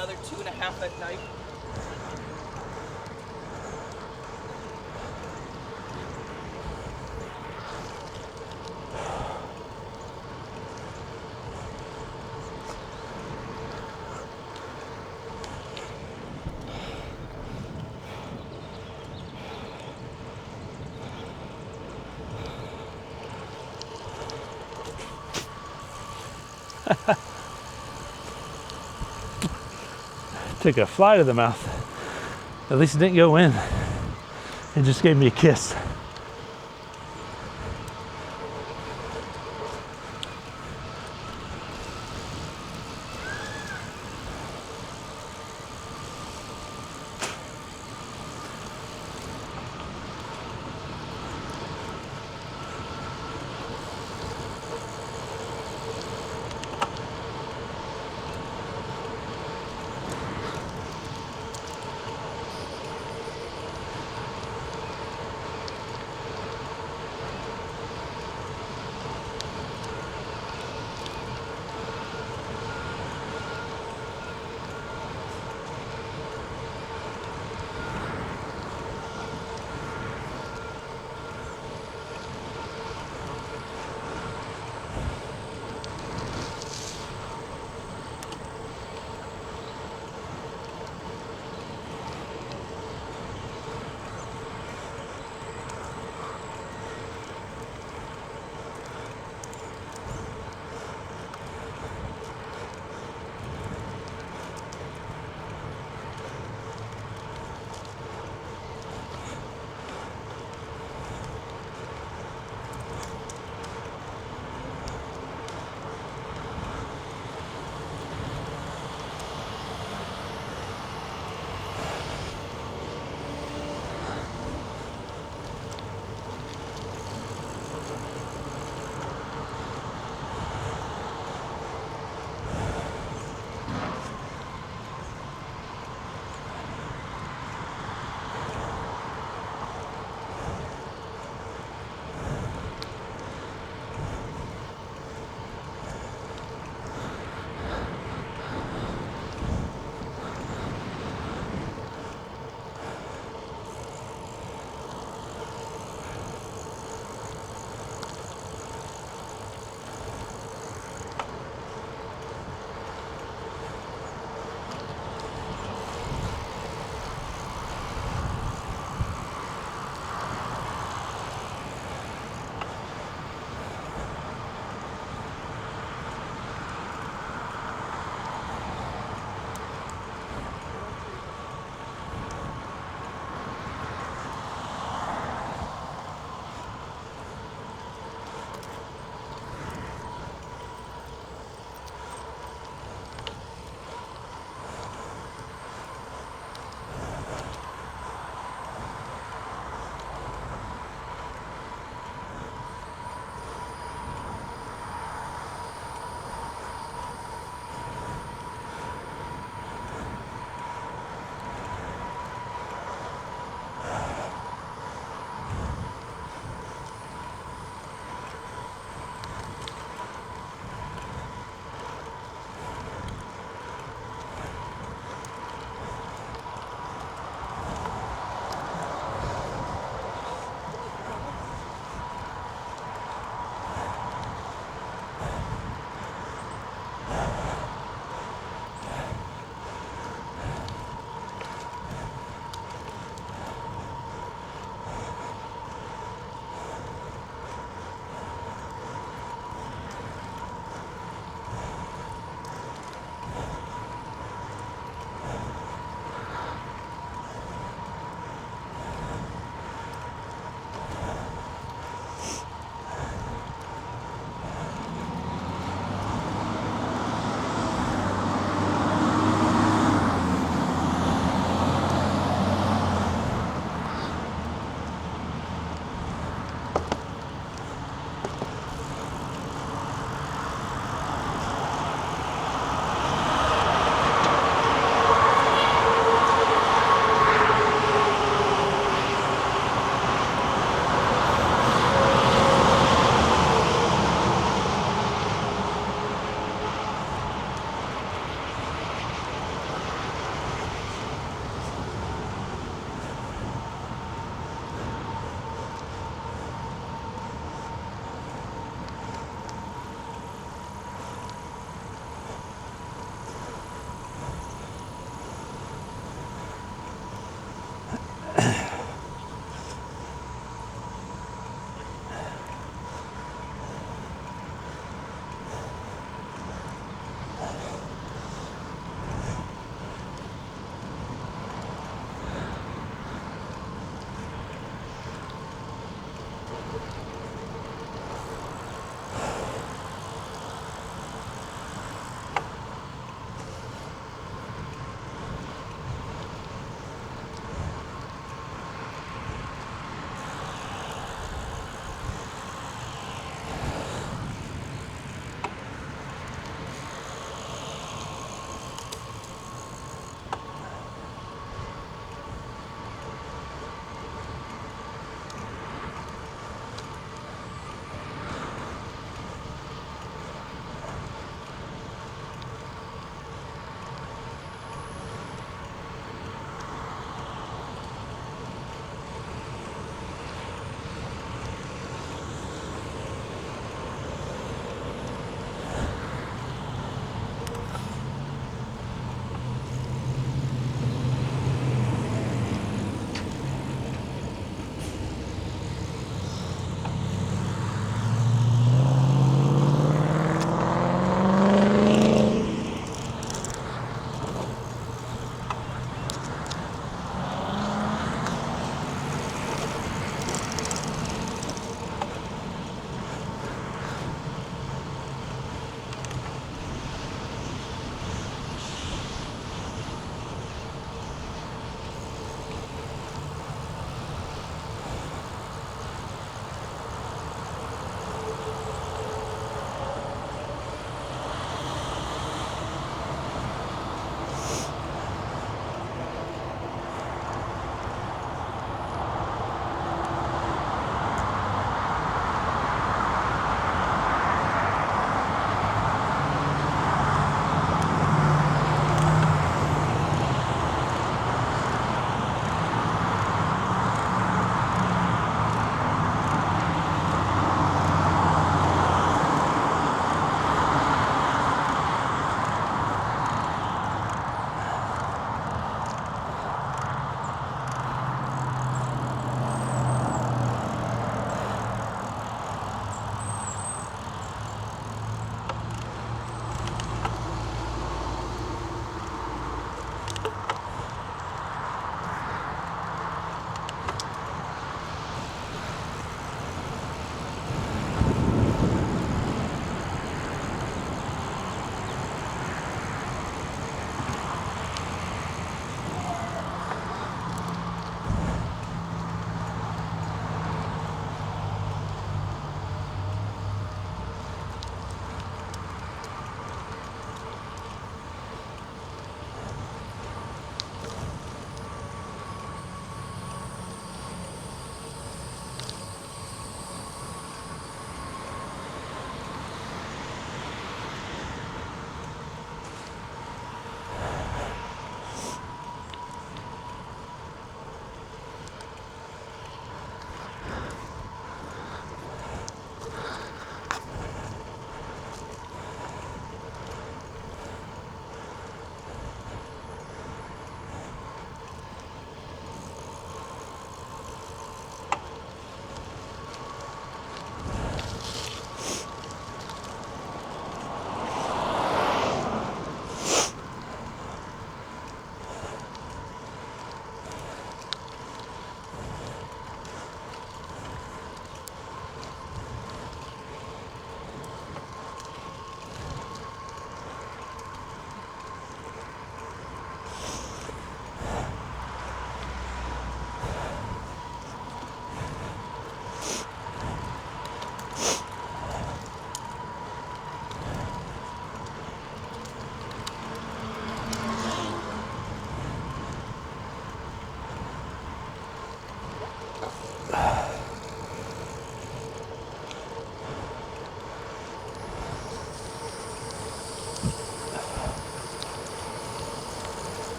Speaker 2: another 2.5 at night.
Speaker 1: Took a fly to the mouth. At least it didn't go in. It just gave me a kiss.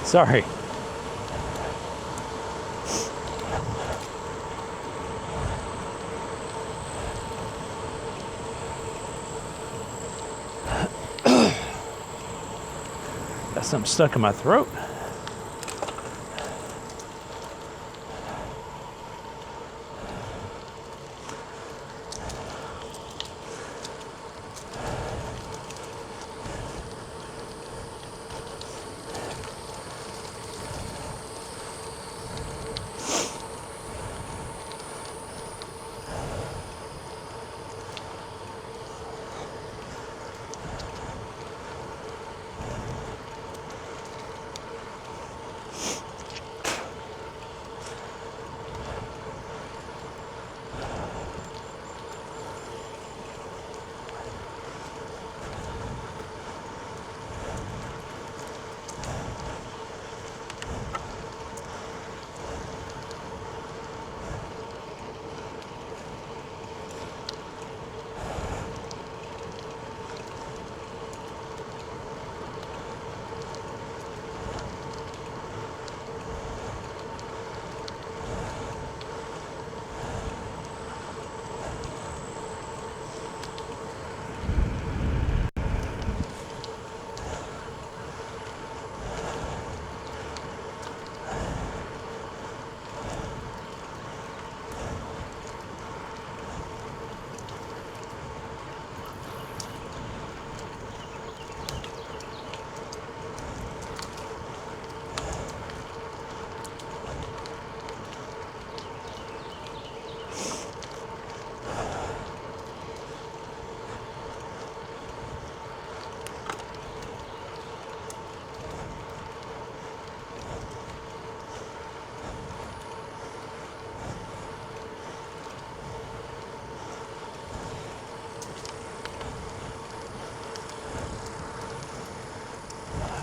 Speaker 1: Sorry. Got something stuck in my throat.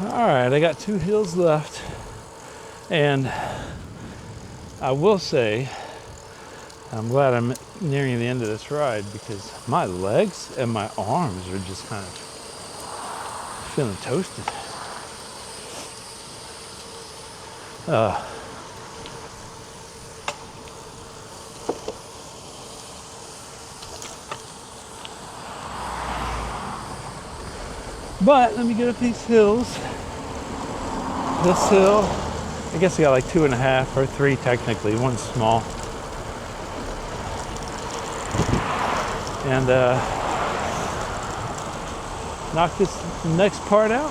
Speaker 1: All right, I got 2 hills left, and I will say I'm glad I'm nearing the end of this ride because my legs and my arms are just kind of feeling toasted. But let me get up these hills. This hill, I guess I got like 2.5 or 3 technically, one's small. And knock this next part out.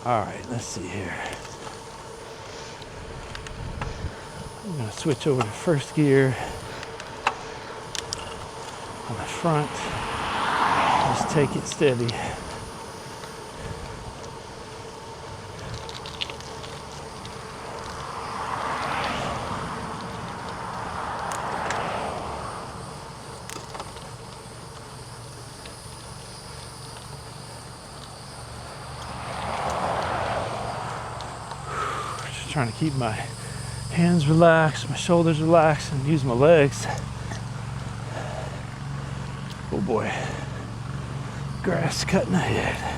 Speaker 1: All right, let's see here. I'm gonna switch over to first gear on the front. Just take it steady. Just trying to keep my hands relaxed, my shoulders relaxed, and use my legs. Oh boy, grass cutting ahead.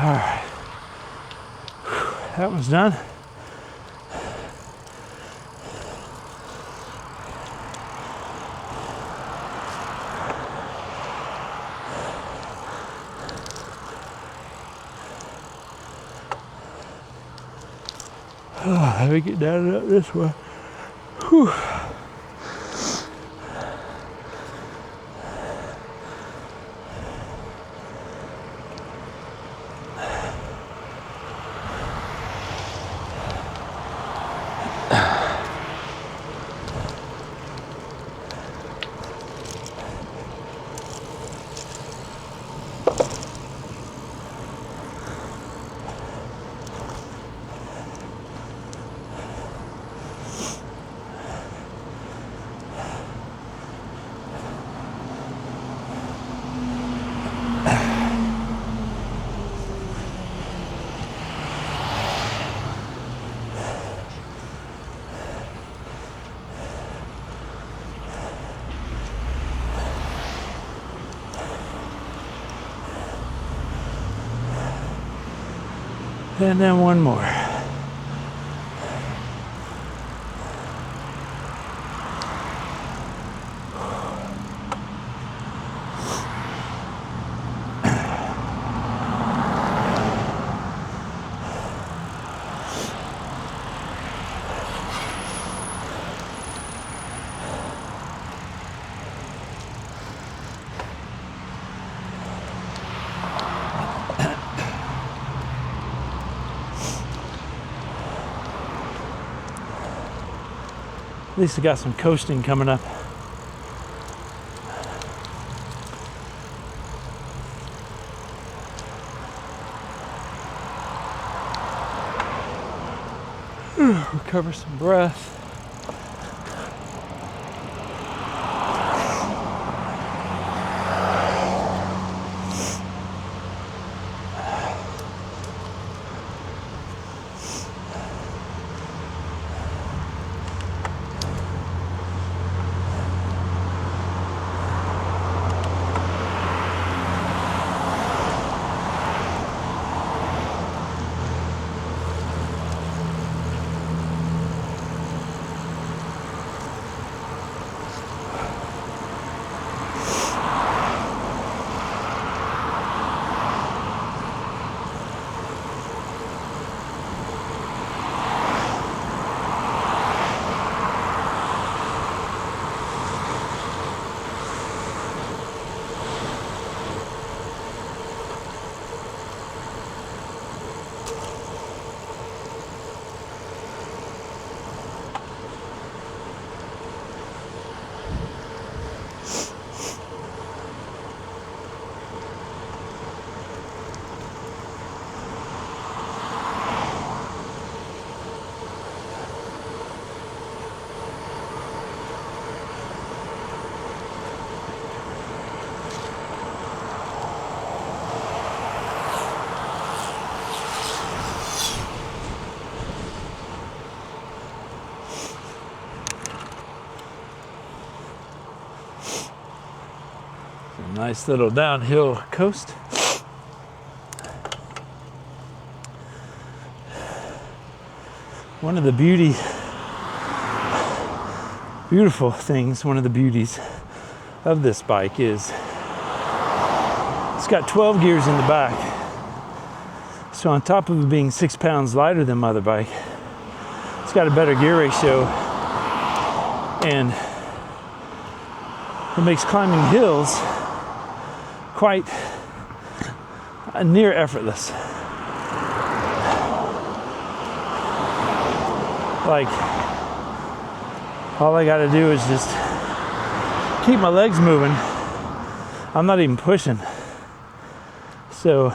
Speaker 1: All right, that one's done. Oh, let me get down and up this way. Whew. And then one more. At least I got some coasting coming up. Recover some breath. Nice little downhill coast. One of the beautiful things, one of the beauties of this bike is it's got 12 gears in the back. So on top of it being 6 pounds lighter than my other bike, it's got a better gear ratio, and it makes climbing hills quite near effortless. Like, all I gotta do is just keep my legs moving. I'm not even pushing. So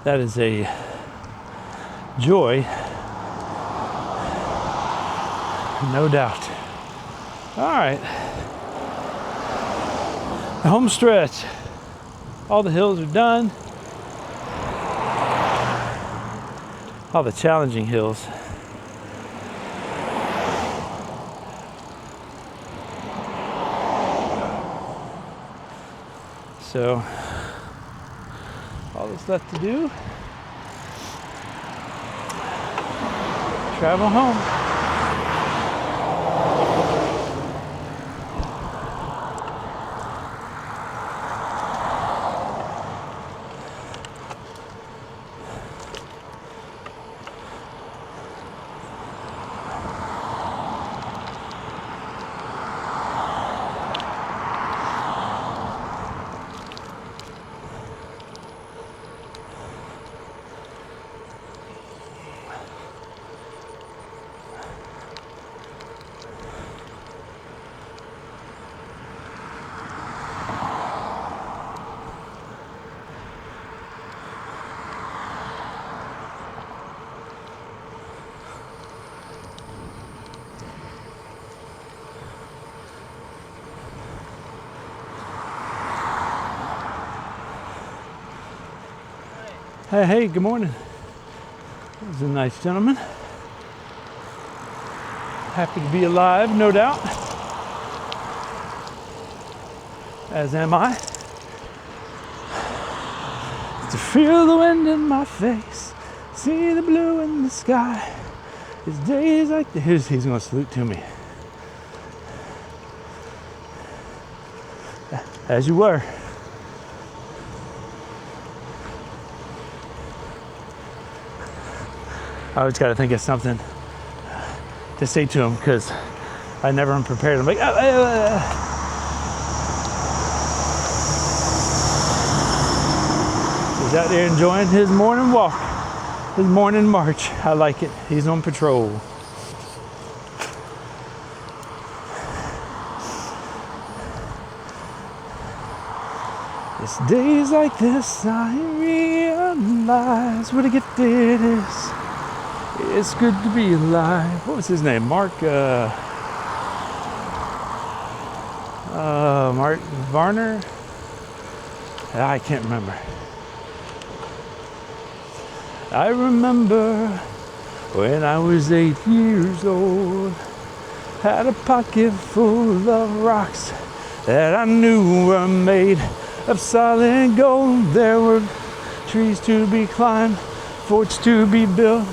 Speaker 1: that is a joy, no doubt. All right, the home stretch. All the hills are done. All the challenging hills. So all that's left to do, travel home. Hey, good morning. He's a nice gentleman. Happy to be alive, no doubt. As am I. To feel the wind in my face, see the blue in the sky. It's days like this. He's going to salute to me. As you were. I always got to think of something to say to him because I never am prepared. I'm like, He's out there enjoying his morning walk, his morning march. I like it. He's on patrol. It's days like this I realize what a gift it is. It's good to be alive. What was his name? Mark Varner? I can't remember. I remember when I was 8 years old, had a pocket full of rocks that I knew were made of solid gold. There were trees to be climbed, forts to be built.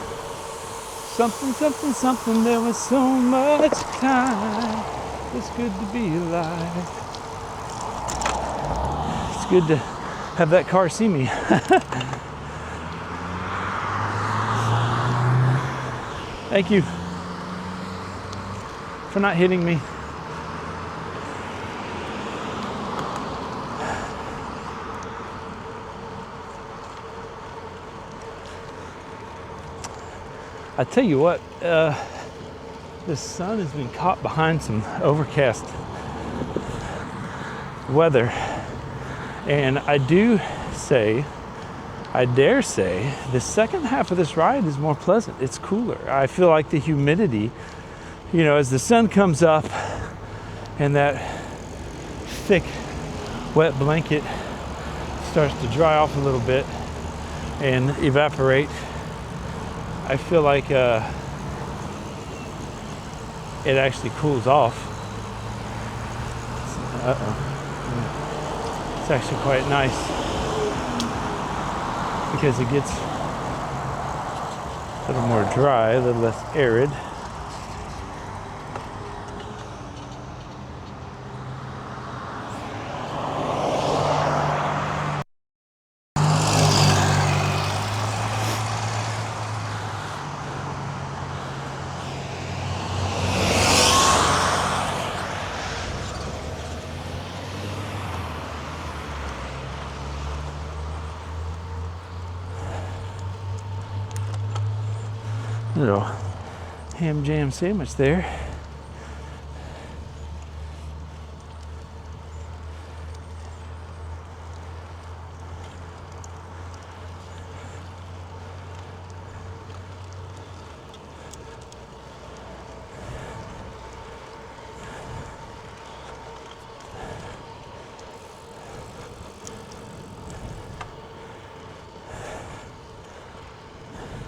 Speaker 1: Something, something, something, there was so much time. It's good to be alive. It's good to have that car see me. Thank you for not hitting me. I tell you what, the sun has been caught behind some overcast weather, and I dare say, the second half of this ride is more pleasant. It's cooler. I feel like the humidity, as the sun comes up and that thick, wet blanket starts to dry off a little bit and evaporate, I feel like it actually cools off. It's actually quite nice because it gets a little more dry, a little less arid. Little ham jam sandwich there.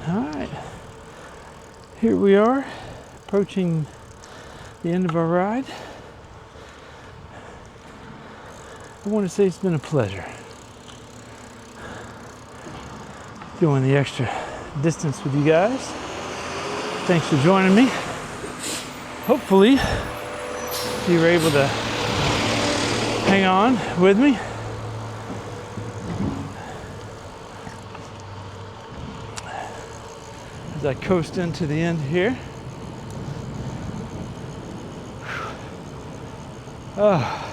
Speaker 1: All right. Here we are, approaching the end of our ride. I want to say it's been a pleasure doing the extra distance with you guys. Thanks for joining me. Hopefully, you were able to hang on with me. As I coast into the end here. Oh.